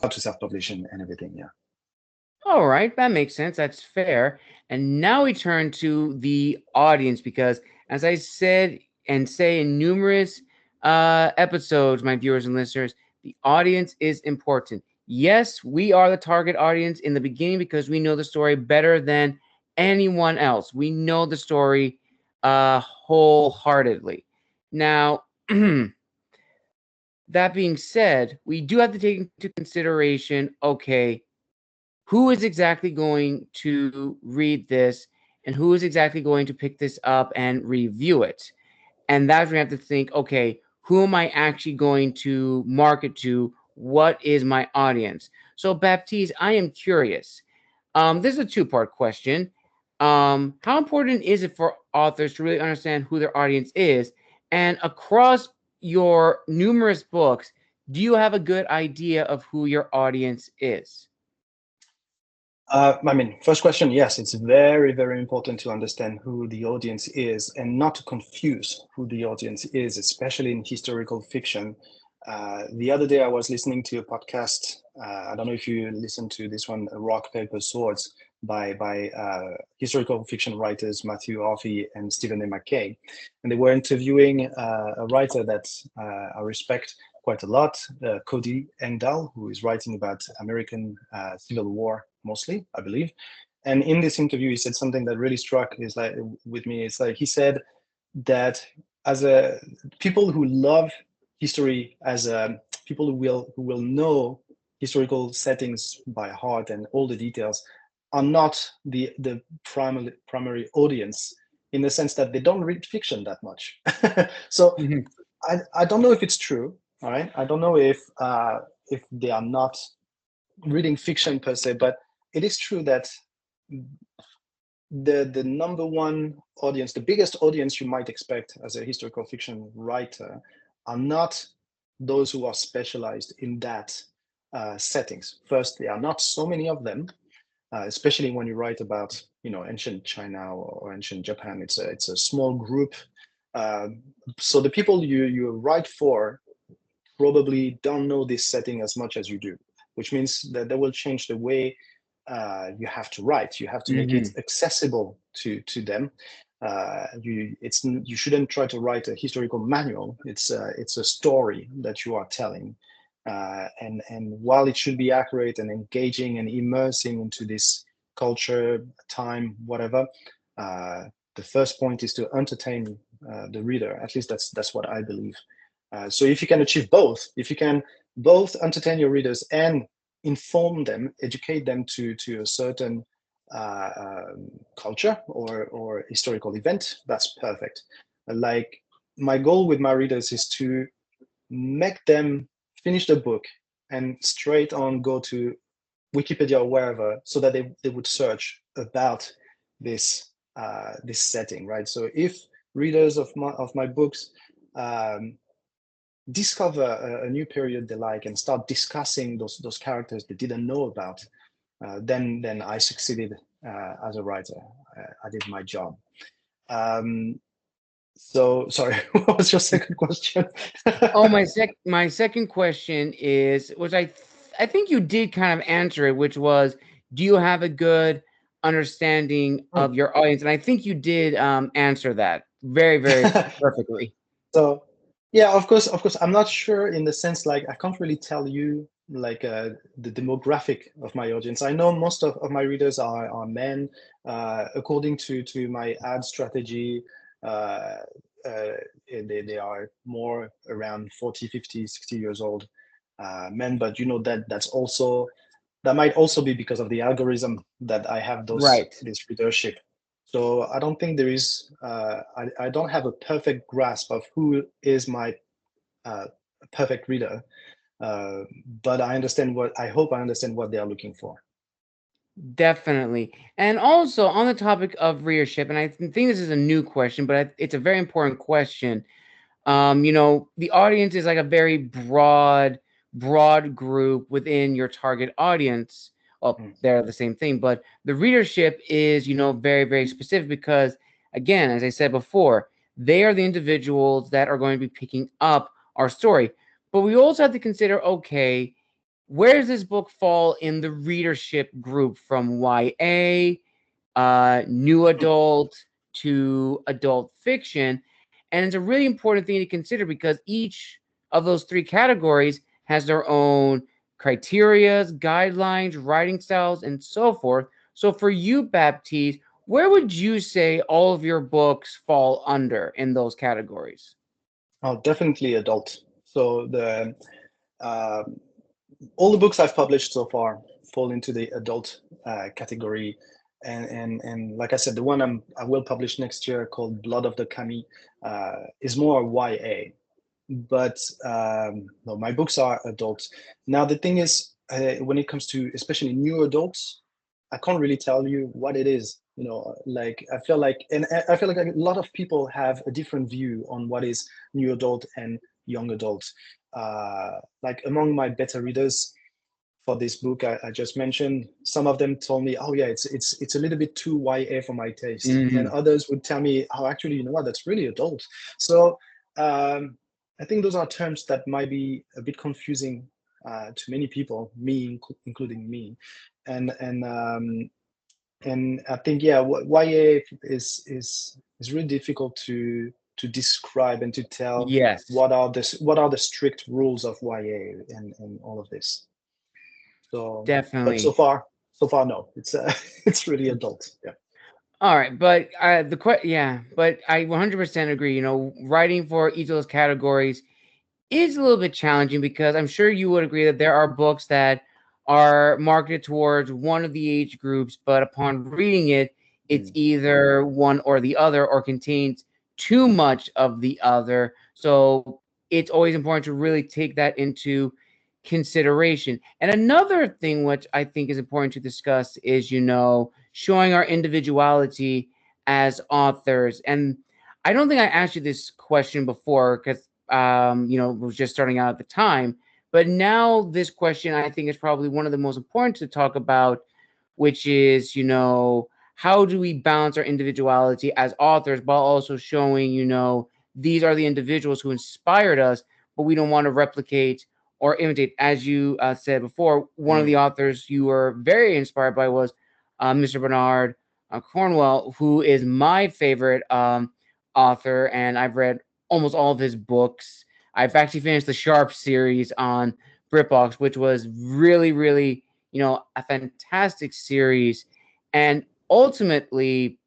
how to self-publish and everything. Yeah. All right, that makes sense. That's fair. And now we turn to the audience because, as I said and say in numerous episodes, my viewers and listeners, the audience is important. Yes, we are the target audience in the beginning because we know the story better than anyone else. We know the story wholeheartedly. Now, that being said, we do have to take into consideration, okay, who is exactly going to read this and who is exactly going to pick this up and review it. And that's when we have to think, okay, who am I actually going to market to? What is my audience? So, Baptiste, I am curious. This is a two-part question. How important is it for authors to really understand who their audience is? And across your numerous books, do you have a good idea of who your audience is? I mean, first question, yes, it's very, very important to understand who the audience is and not to confuse who the audience is, especially in historical fiction. The other day, I was listening to a podcast. I don't know if you listened to this one, Rock, Paper, Swords, by historical fiction writers Matthew Harvey and Stephen A. McKay. And they were interviewing a writer that I respect quite a lot, Cody Engdahl, who is writing about American Civil War mostly, I believe. And in this interview, he said something that really struck is like with me. It's like he said that as a people who love history, as people who will know historical settings by heart and all the details, are not the primary audience in the sense that they don't read fiction that much. So Mhm. I don't know if it's true. All right, I don't know if they are not reading fiction per se, but it is true that the number one audience, the biggest audience you might expect as a historical fiction writer, are not those who are specialized in that settings. First, there are not so many of them, especially when you write about ancient China or ancient Japan. It's a small group. Uh, so the people you write for probably don't know this setting as much as you do, which means that that will change the way you have to write. You have to make it Mhm. accessible to them. You shouldn't try to write a historical manual. It's a story that you are telling, and while it should be accurate and engaging and immersing into this culture, time, whatever, uh, the first point is to entertain the reader. At least that's what I believe. So if you can achieve both, if you can both entertain your readers and inform them, educate them to a certain culture or historical event, that's perfect. Like my goal with my readers is to make them finish the book and straight on go to Wikipedia or wherever, so that they would search about this setting, right? So if readers of my books um, discover a new period they like and start discussing those characters they didn't know about, then I succeeded as a writer. I did my job. Um, so sorry, what was your second question? Oh, my second question is, which I think you did kind of answer it, which was, do you have a good understanding of your audience? And I think you did answer that very, very perfectly. So yeah, of course, I'm not sure in the sense like I can't really tell you like the demographic of my audience. I know most of my readers are men. According to my ad strategy, uh, uh, they are more around 40, 50, 60 years old men. But that might also be because of the algorithm that I have Right. this readership. So I don't think there is. I don't have a perfect grasp of who is my uh, perfect reader, uh, but I hope I understand what they are looking for. Definitely. And also on the topic of readership, and I think this is a new question, but it's a very important question. The audience is like a very broad group within your target audience. Well, Mm. they're the same thing, but the readership is, very, very specific because, again, as I said before, they are the individuals that are going to be picking up our story. But we also have to consider, okay, where does this book fall in the readership group from YA, new adult to adult fiction? And it's a really important thing to consider because each of those three categories has their own criterias, guidelines, writing styles, and so forth. So for you, Baptiste, where would you say all of your books fall under in those categories? Oh, definitely adult. So the uh, all the books I've published so far fall into the adult category, and like I said, the one I will publish next year called Blood of the Kami is more YA, but no, my books are adults. Now the thing is, when it comes to especially new adults, I can't really tell you what it is. Like I feel like a lot of people have a different view on what is new adult and young adult. Like among my beta readers for this book I just mentioned, some of them told me, "Oh yeah, it's a little bit too YA for my taste," and Mhm. others would tell me, "Oh, actually, you know what? That's really adult." So um, I think those are terms that might be a bit confusing to many people, me including me, and and I think yeah, YA is really difficult to describe and to tell Yes, what are the strict rules of YA and all of this. So, but definitely. so far, no, it's it's really adult. Yeah. All right, but yeah, but I 100% agree. Writing for each of those categories is a little bit challenging because I'm sure you would agree that there are books that are marketed towards one of the age groups, but upon reading it, it's Mm. either one or the other or contains too much of the other. So it's always important to really take that into consideration. And another thing which I think is important to discuss is, showing our individuality as authors. And I don't think I asked you this question before because was just starting out at the time. But now this question I think is probably one of the most important to talk about, which is, how do we balance our individuality as authors while also showing, these are the individuals who inspired us, but we don't want to replicate or imitate. As you said before, one of the Mm. authors you were very inspired by was Mr. Bernard Cornwell, who is my favorite author, and I've read almost all of his books. I've actually finished the Sharp series on BritBox, which was really, really, a fantastic series. And ultimately,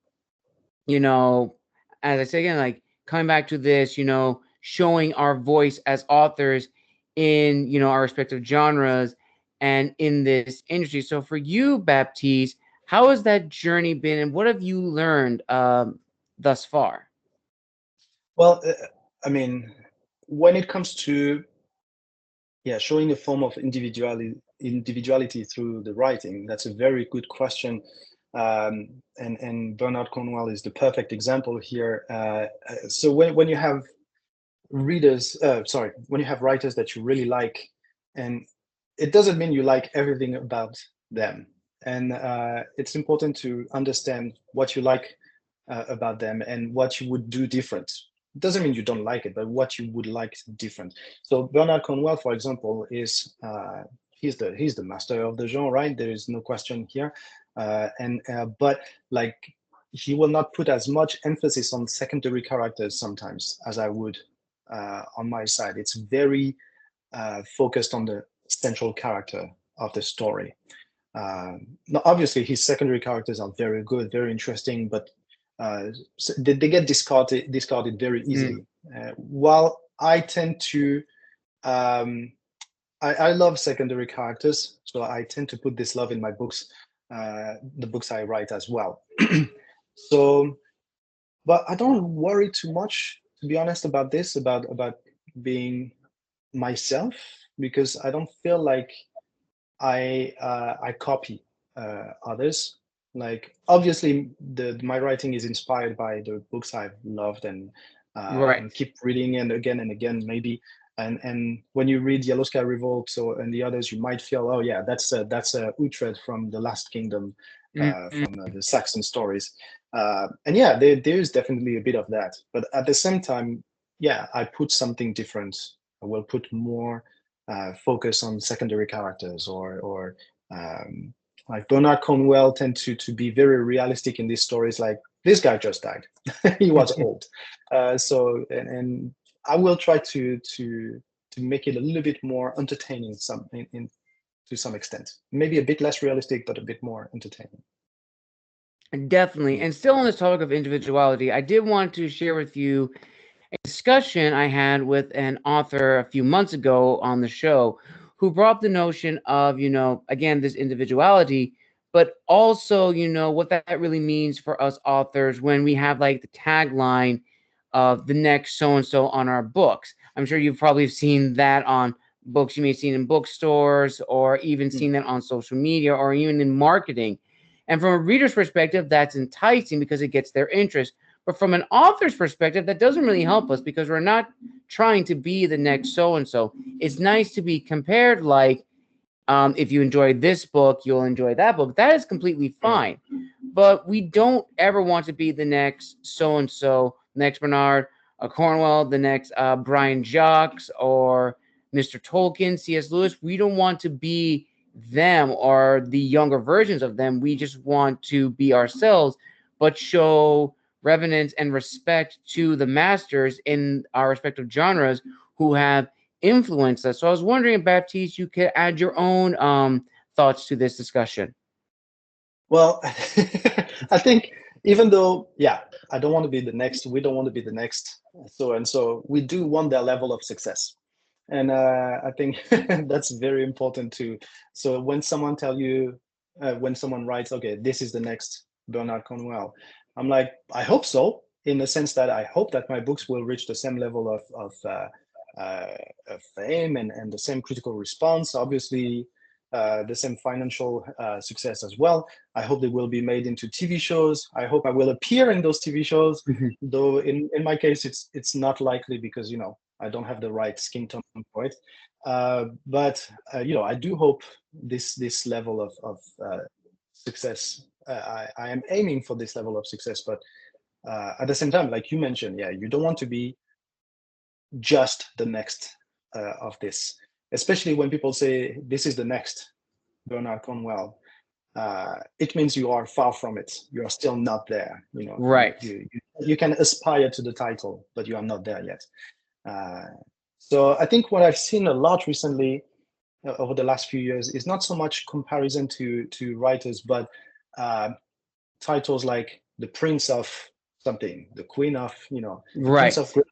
you know, as I say again, like coming back to this, showing our voice as authors in, our respective genres and in this industry. So for you, Baptiste, how has that journey been and what have you learned thus far? Well, I mean, when it comes to yeah, showing a form of individuality through the writing, that's a very good question. And Bernard Cornwell is the perfect example here. So when you have when you have writers that you really like, and it doesn't mean you like everything about them, and it's important to understand what you like about them and what you would do different. It doesn't mean you don't like it, but what you would like different. So Bernard Cornwell, for example, is he's the master of the genre, right? There is no question here. And but like he will not put as much emphasis on secondary characters sometimes as I would on my side. It's very focused on the central character of the story. Now, obviously, his secondary characters are very good, very interesting, but so they get discarded very Mm, easily. While I tend to, um, I love secondary characters, so I tend to put this love in my books, the books I write as well. So, but I don't worry too much, to be honest, about this, about being myself, because I don't feel like I copy others. Like obviously, the my writing is inspired by the books I've loved right. and keep reading and again maybe. And when you read Yellow Sky Revolt and the others, you might feel, oh yeah, that's a Uhtred from the Last Kingdom, Mhm. from the Saxon stories. And yeah, there is definitely a bit of that. But at the same time, yeah, I put something different. I will put more. focus on secondary characters, or um, like Bernard Cornwell tend to be very realistic in these stories. Like this guy just died, he was old, and I will try to make it a little bit more entertaining, to some extent. Maybe a bit less realistic, but a bit more entertaining. Definitely. And still on this topic of individuality, I did want to share with you a discussion I had with an author a few months ago on the show who brought up the notion of, again, this individuality, but also, what that really means for us authors when we have like the tagline of the next so and so on our books. I'm sure you've probably seen that on books you may have seen in bookstores, or even seen that on social media, or even in marketing. And from a reader's perspective, that's enticing because it gets their interest. But from an author's perspective, that doesn't really help us because we're not trying to be the next so-and-so. It's nice to be compared, like, if you enjoy this book, you'll enjoy that book. That is completely fine. But we don't ever want to be the next so-and-so, next Bernard Cornwell, the next Brian Jacques, or Mr. Tolkien, C.S. Lewis. We don't want to be them or the younger versions of them. We just want to be ourselves, but show reverence and respect to the masters in our respective genres who have influenced us. So I was wondering, Baptiste, you could add your own thoughts to this discussion. Well, I think, even though, yeah, I don't want to be the next, we don't want to be the next, so and so, we do want their level of success. And I think that's very important too. So when someone when someone writes, okay, this is the next Bernard Cornwell, I'm like, I hope so, in the sense that I hope that my books will reach the same level of fame, and the same critical response. Obviously, the same financial success as well. I hope they will be made into TV shows. I hope I will appear in those TV shows, though in my case, it's not likely, because I don't have the right skin tone for it. But I do hope this level of success. I am aiming for this level of success, but at the same time, like you mentioned, yeah, you don't want to be just the next of this, especially when people say this is the next Bernard Cornwell. It means you are far from it. You are still not there. Right. You can aspire to the title, but you are not there yet. So I think what I've seen a lot recently, over the last few years, is not so much comparison to writers, but titles like the Prince of something, the Queen of, the Prince of Right.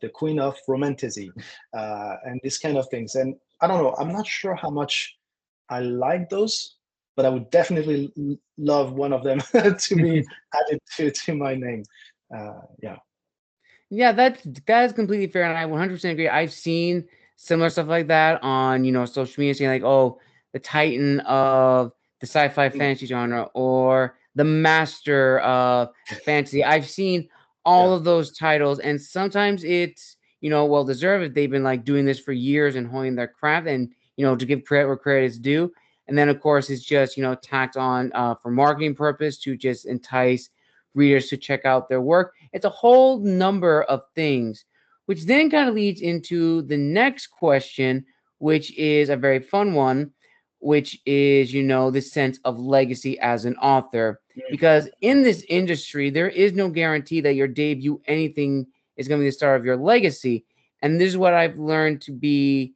the Queen of Romantasy, and these kind of things. And I don't know, I'm not sure how much I like those, but I would definitely love one of them to be added to my name. Yeah. Yeah, that is completely fair, and I 100% agree. I've seen similar stuff like that on social media, saying like, "Oh, the Titan of the sci-fi Mm, fantasy genre," or the Master of fantasy. I've seen all yeah. of those titles, and sometimes it's well deserved. They've been like doing this for years and honing their craft, and to give credit where credit is due. And then of course it's just tacked on for marketing purpose to just entice readers to check out their work. It's a whole number of things, which then kind of leads into the next question, which is a very fun one, which is, the sense of legacy as an author. Because in this industry, there is no guarantee that your debut anything is going to be the start of your legacy. And this is what I've learned to be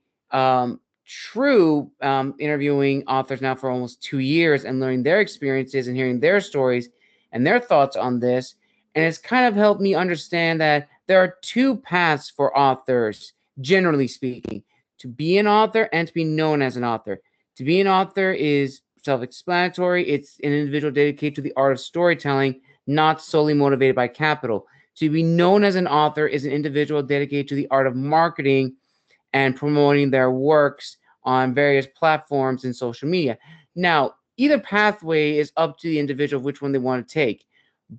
true, interviewing authors now for almost 2 years and learning their experiences and hearing their stories and their thoughts on this. And it's kind of helped me understand that there are two paths for authors, generally speaking: to be an author and to be known as an author. To be an author is self-explanatory. It's an individual dedicated to the art of storytelling, not solely motivated by capital. To be known as an author is an individual dedicated to the art of marketing and promoting their works on various platforms and social media. Now, either pathway is up to the individual which one they want to take,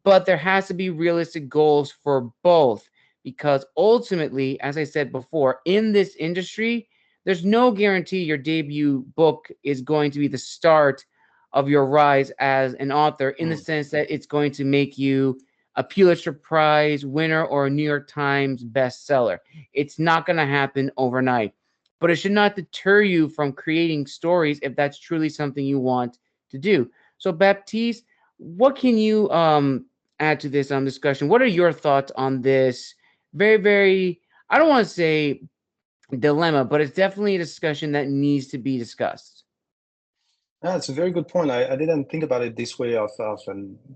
but there has to be realistic goals for both, because ultimately, as I said before, in this industry, there's no guarantee your debut book is going to be the start of your rise as an author, in the Mm, sense that it's going to make you a Pulitzer Prize winner or a New York Times bestseller. It's not going to happen overnight. but it should not deter you from creating stories if that's truly something you want to do. So, Baptiste, what can you add to this discussion? What are your thoughts on this very, very, I don't want to say dilemma, but it's definitely a discussion that needs to be discussed? Yeah, it's a very good point. I didn't think about it this way of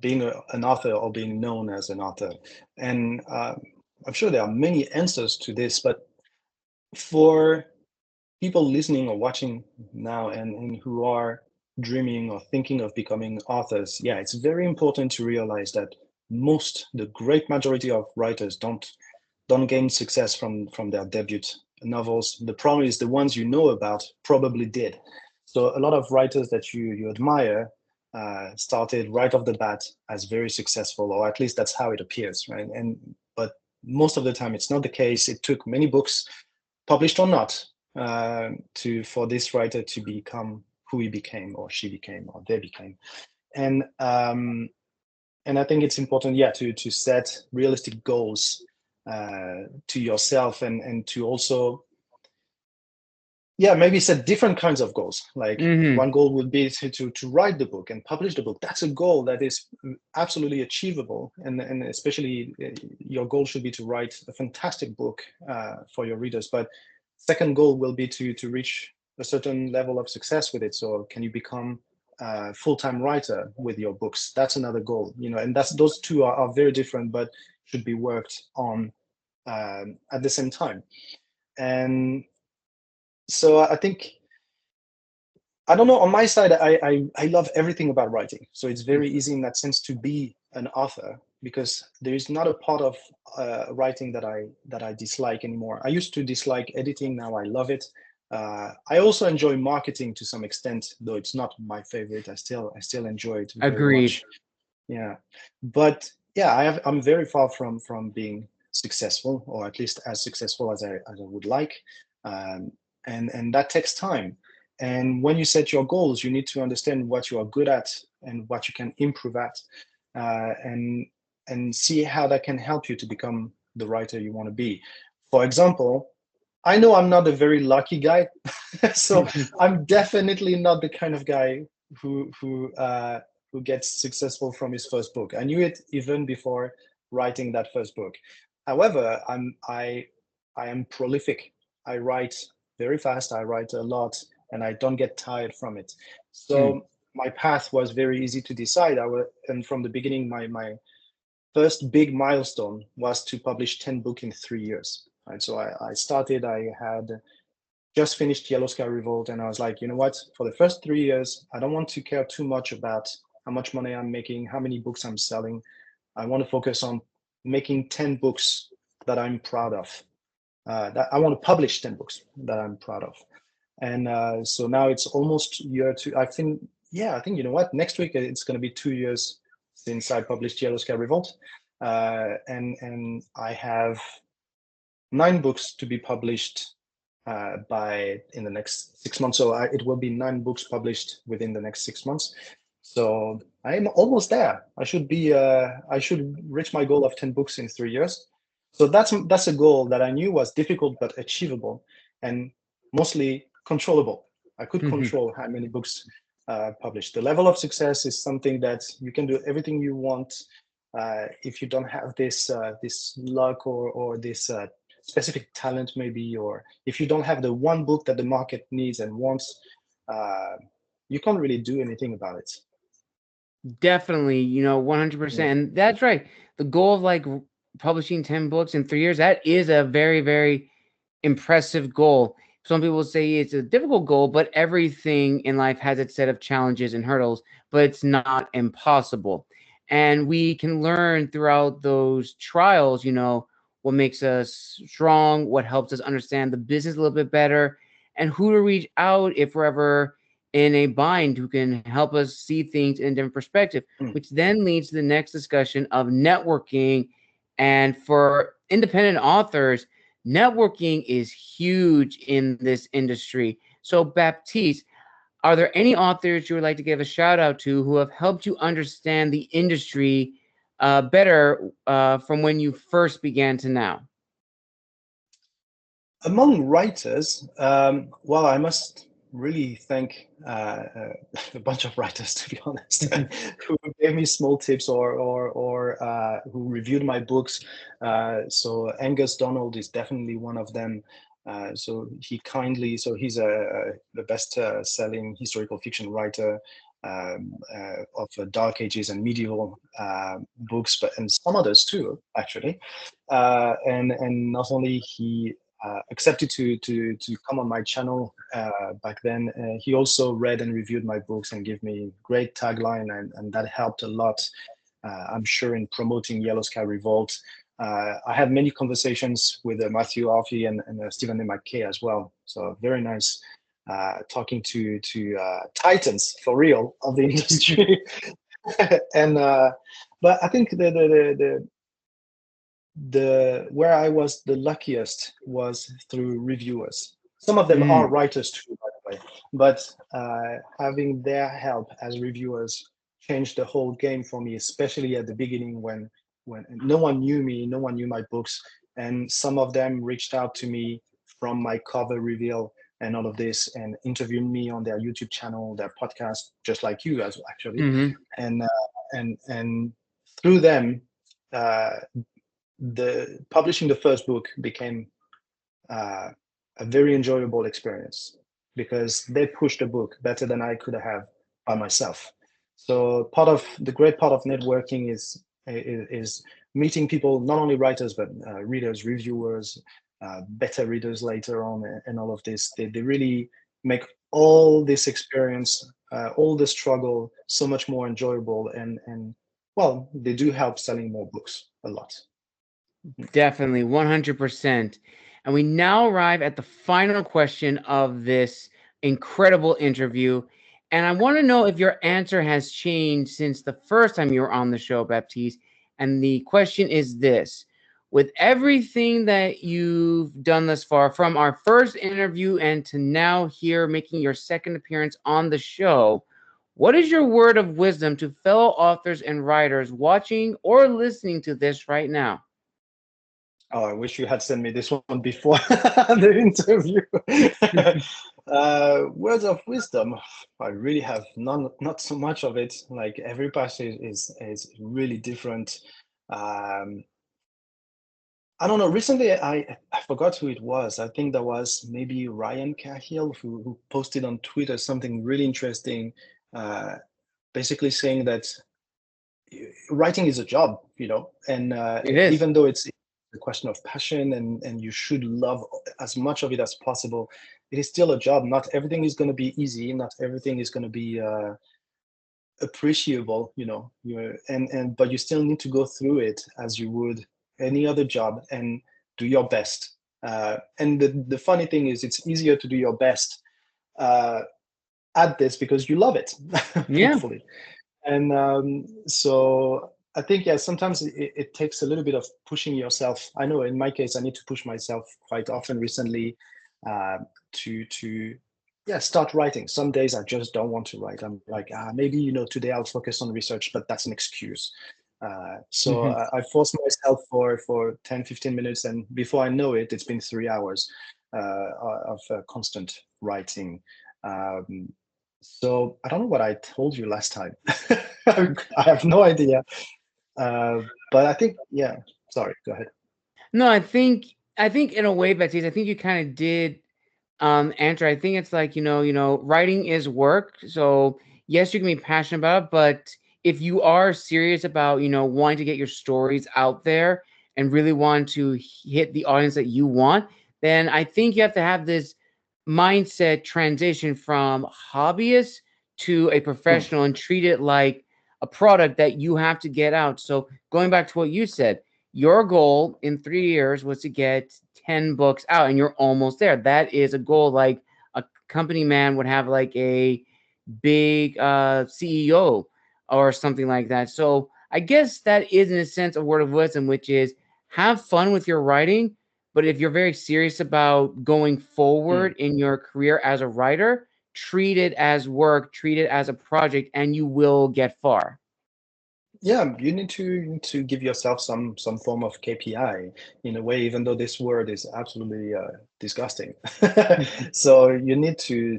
being an author or being known as an author. And I'm sure there are many answers to this, but for people listening or watching now and who are dreaming or thinking of becoming authors, yeah, it's very important to realize that the great majority of writers don't gain success from their debut novels. The problem is the ones you know about probably did. So a lot of writers that you admire started right off the bat as very successful, or at least that's how it appears, right? And but most of the time it's not the case. It took many books, published or not, for this writer to become who he became, or she became, or they became. And and I think it's important, yeah, to set realistic goals to yourself, and to also, yeah, maybe set different kinds of goals. Like Mm-hmm. one goal would be to write the book and publish the book. That's a goal that is absolutely achievable, and especially your goal should be to write a fantastic book for your readers. But second goal will be to reach a certain level of success with it. So can you become a full-time writer with your books? That's another goal, and those two are very different, but should be worked on at the same time. And so I think, I don't know. On my side, I love everything about writing. So it's very easy in that sense to be an author, because there is not a part of writing that I dislike anymore. I used to dislike editing. Now I love it. I also enjoy marketing to some extent, though it's not my favorite. I still enjoy it very Agreed. much. Yeah, but yeah, I'm very far from being successful, or at least as successful as I would like, um, and that takes time. And when you set your goals, you need to understand what you are good at and what you can improve at, and see how that can help you to become the writer you want to be. For example, I know I'm not a very lucky guy, so I'm definitely not the kind of guy who gets successful from his first book. I knew it even before writing that first book. However, I am prolific. I write very fast. I write a lot, and I don't get tired from it. Mm. So my path was very easy to decide. And from the beginning, my first big milestone was to publish 10 books in 3 years. Right. So I started. I had just finished Yellow Sky Revolt, and I was like, you know what? For the first 3 years, I don't want to care too much about how much money I'm making, how many books I'm selling. I want to focus on making 10 books that I'm proud of. That I want to publish 10 books that I'm proud of. And so now it's almost year two. I think, yeah, I think, you know what? Next week it's going to be 2 years since I published Yellow Sky Revolt, and I have 9 books to be published by in the next 6 months. So it will be 9 books published within the next 6 months. So I'm almost there. I should reach my goal of 10 books in 3 years. So that's a goal that I knew was difficult but achievable, and mostly controllable. I could control how many books published. The level of success is something that you can do everything you want. If you don't have this luck, or this specific talent, maybe, or if you don't have the one book that the market needs and wants, uh, you can't really do anything about it. Definitely, 100%. Yeah. And that's right. The goal of publishing 10 books in 3 years, that is a very, very impressive goal. Some people say it's a difficult goal, but everything in life has its set of challenges and hurdles, but it's not impossible. And we can learn throughout those trials, what makes us strong, what helps us understand the business a little bit better, and who to reach out if we're ever in a bind, who can help us see things in a different perspective, Mm. which then leads to the next discussion of networking. And for independent authors, networking is huge in this industry. So, Baptiste, are there any authors you would like to give a shout out to who have helped you understand the industry better from when you first began to now? Among writers, well, I must really thank a bunch of writers, to be honest, who gave me small tips or who reviewed my books. So Angus Donald is definitely one of them. So he's the best-selling historical fiction writer of Dark Ages and medieval books, but and some others too, actually. And not only he accepted to come on my channel back then. He also read and reviewed my books and gave me great tagline, and that helped a lot. I'm sure in promoting Yellow Sky Revolt. I had many conversations with Matthew Arfey and Stephen A. McKay as well. So very nice talking to titans for real of the industry. and but I think the where I was the luckiest was through reviewers. Some of them are Mm, writers too, by the way, but having their help as reviewers changed the whole game for me, especially at the beginning when no one knew me, no one knew my books, and some of them reached out to me from my cover reveal and all of this, and interviewed me on their YouTube channel, their podcast, just like you guys actually, hmm and and through them. Uh, the publishing the first book became uh, a very enjoyable experience because they pushed the book better than I could have by myself. So part of the great part of networking is meeting people, not only writers but readers, reviewers, beta readers later on, and all of this. They really make all this experience, all the struggle, so much more enjoyable, and well, they do help selling more books a lot. Definitely, 100%. And we now arrive at the final question of this incredible interview. And I want to know if your answer has changed since the first time you were on the show, Baptiste. And the question is this: with everything that you've done thus far, from our first interview and to now here making your second appearance on the show, what is your word of wisdom to fellow authors and writers watching or listening to this right now? Oh, I wish you had sent me this one before the interview. Words of wisdom. I really have not so much of it. Like every passage is really different. Um, I don't know. Recently, I forgot who it was. I think that was maybe Ryan Cahill who posted on Twitter something really interesting, uh, basically saying that writing is a job, and It is. even though it's a question of passion and you should love as much of it as possible, it is still a job. Not everything is going to be easy. Not everything is going to be appreciable, and but you still need to go through it as you would any other job and do your best. And the funny thing is, it's easier to do your best uh, at this because you love it, Yeah. hopefully. And so I think, yeah, sometimes it takes a little bit of pushing yourself. I know in my case, I need to push myself quite often recently uh, to yeah, start writing. Some days I just don't want to write. I'm like, maybe, today I'll focus on research, but that's an excuse. So Mhm. I force myself for 10, 15 minutes, and before I know it, it's been 3 hours of constant writing. Um, so I don't know what I told you last time. I have no idea. But I think, yeah. Sorry, go ahead. No, I think in a way, Baptiste, I think you kind of did answer. I think it's like, writing is work. So yes, you can be passionate about it, but if you are serious about, wanting to get your stories out there and really want to hit the audience that you want, then I think you have to have this mindset transition from hobbyist to a Hmm. professional and treat it like a product that you have to get out. So going back to what you said, your goal in 3 years was to get 10 books out, and you're almost there. That is a goal like a company man would have, like a big CEO or something like that. So I guess that is, in a sense, a word of wisdom, which is have fun with your writing. But if you're very serious about going Hmm. forward in your career as a writer, treat it as work, treat it as a project, and you will get far. Yeah, you need to give yourself some form of KPI in a way, even though this word is absolutely disgusting. So you need to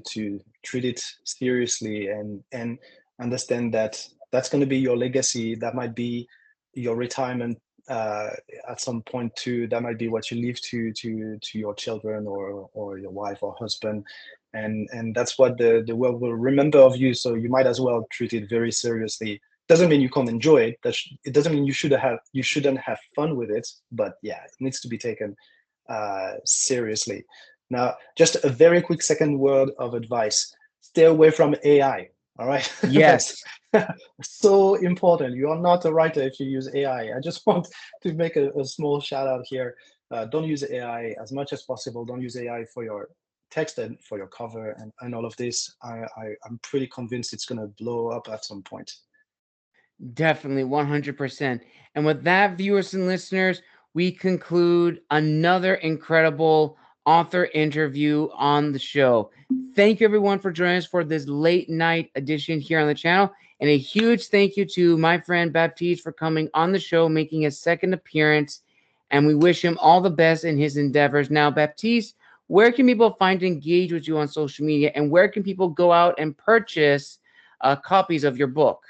treat it seriously and understand that that's going to be your legacy. That might be your retirement uh, at some point too. That might be what you leave to your children or your wife or husband, and that's what the world will remember of you. So you might as well treat it very seriously. Doesn't mean you can't enjoy it. It doesn't mean you shouldn't have fun with it. But yeah, it needs to be taken seriously. Now, just a very quick second word of advice: stay away from AI. All right, that's Yes. so important. You are not a writer if you use AI. I just want to make a small shout out here. Don't use AI as much as possible. Don't use AI for your text and for your cover and all of this. I'm pretty convinced it's going to blow up at some point. Definitely 100%. And with that, viewers and listeners, we conclude another incredible author interview on the show. Thank you, everyone, for joining us for this late night edition here on the channel. And a huge thank you to my friend Baptiste for coming on the show, making his second appearance. And we wish him all the best in his endeavors. Now, Baptiste, where can people find and engage with you on social media? And where can people go out and purchase copies of your book?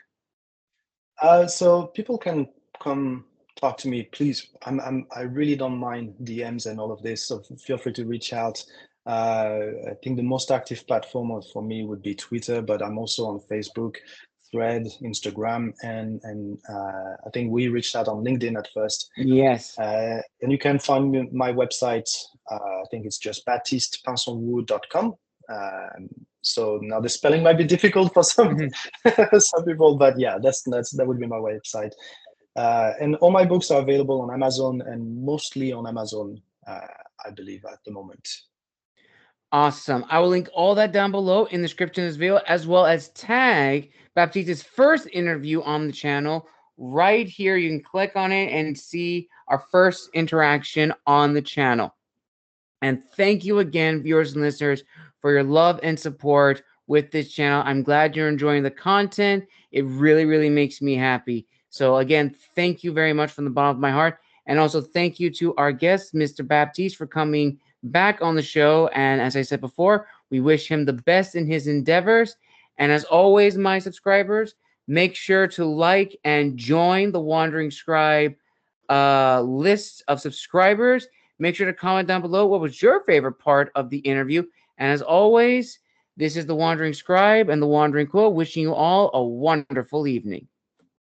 So people can come talk to me, please. I really don't mind DMs and all of this. So feel free to reach out. I think the most active platform for me would be Twitter, but I'm also on Facebook, Thread, Instagram, and I think we reached out on LinkedIn at first. Yes. And you can find my website. I think it's just baptistepinson.com. So now the spelling might be difficult for some some people, but yeah, that would be my website. And all my books are available on Amazon and mostly on Amazon, I believe, at the moment. Awesome. I will link all that down below in the description of this video, as well as tag Baptiste's first interview on the channel right here. You can click on it and see our first interaction on the channel. And thank you again, viewers and listeners, for your love and support with this channel. I'm glad you're enjoying the content. It really, really makes me happy. So again, thank you very much from the bottom of my heart. And also thank you to our guest, Mr. Baptiste, for coming back on the show. And as I said before, we wish him the best in his endeavors. And as always, my subscribers, make sure to like and join the Wandering Scribe list of subscribers. Make sure to comment down below what was your favorite part of the interview. And as always, this is the Wandering Scribe and the Wandering Quill wishing you all a wonderful evening.